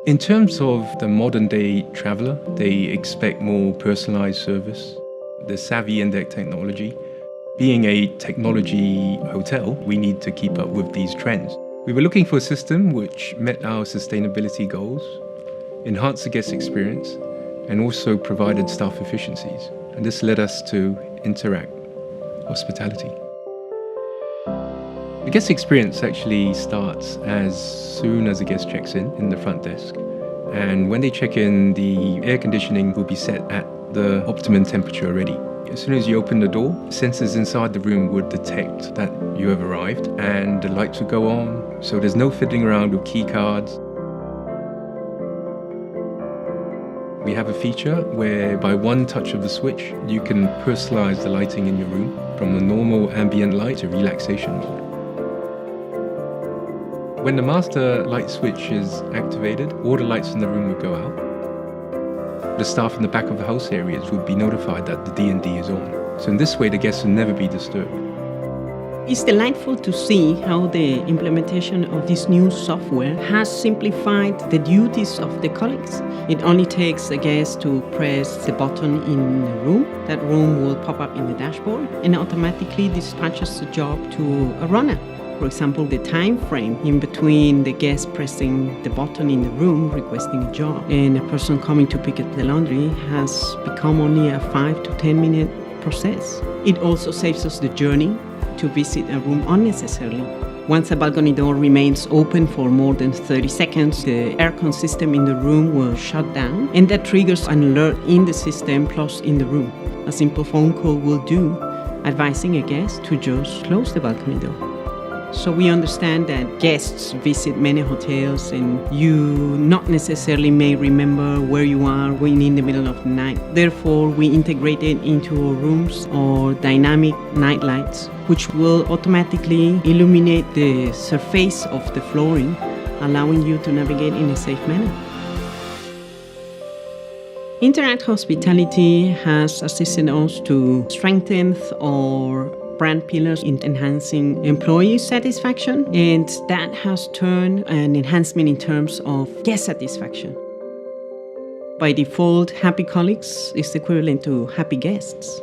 In terms of the modern day traveller, they expect more personalised service, the savvy in their technology. Being a technology hotel, we need to keep up with these trends. We were looking for a system which met our sustainability goals, enhanced the guest experience, and also provided staff efficiencies. And this led us to Interact Hospitality. The guest experience actually starts as soon as a guest checks in the front desk. And when they check in, the air conditioning will be set at the optimum temperature already. As soon as you open the door, sensors inside the room would detect that you have arrived and the lights will go on, so there's no fiddling around with key cards. We have a feature where by one touch of the switch, you can personalize the lighting in your room from a normal ambient light to relaxation mode. When the master light switch is activated, all the lights in the room would go out. The staff in the back of the house areas would be notified that the D&D is on. So in this way, the guests will never be disturbed. It's delightful to see how the implementation of this new software has simplified the duties of the colleagues. It only takes a guest to press the button in the room. That room will pop up in the dashboard and automatically dispatches the job to a runner. For example, the time frame in between the guest pressing the button in the room requesting a job and a person coming to pick up the laundry has become only a 5 to 10 minute process. It also saves us the journey to visit a room unnecessarily. Once a balcony door remains open for more than 30 seconds, the aircon system in the room will shut down, and that triggers an alert in the system plus in the room. A simple phone call will do, advising a guest to just close the balcony door. So we understand that guests visit many hotels and you not necessarily may remember where you are when in the middle of the night. Therefore, we integrated into our rooms or dynamic night lights, which will automatically illuminate the surface of the flooring, allowing you to navigate in a safe manner. Interact Hospitality has assisted us to strengthen our brand pillars in enhancing employee satisfaction, and that has turned an enhancement in terms of guest satisfaction. By default, happy colleagues is equivalent to happy guests.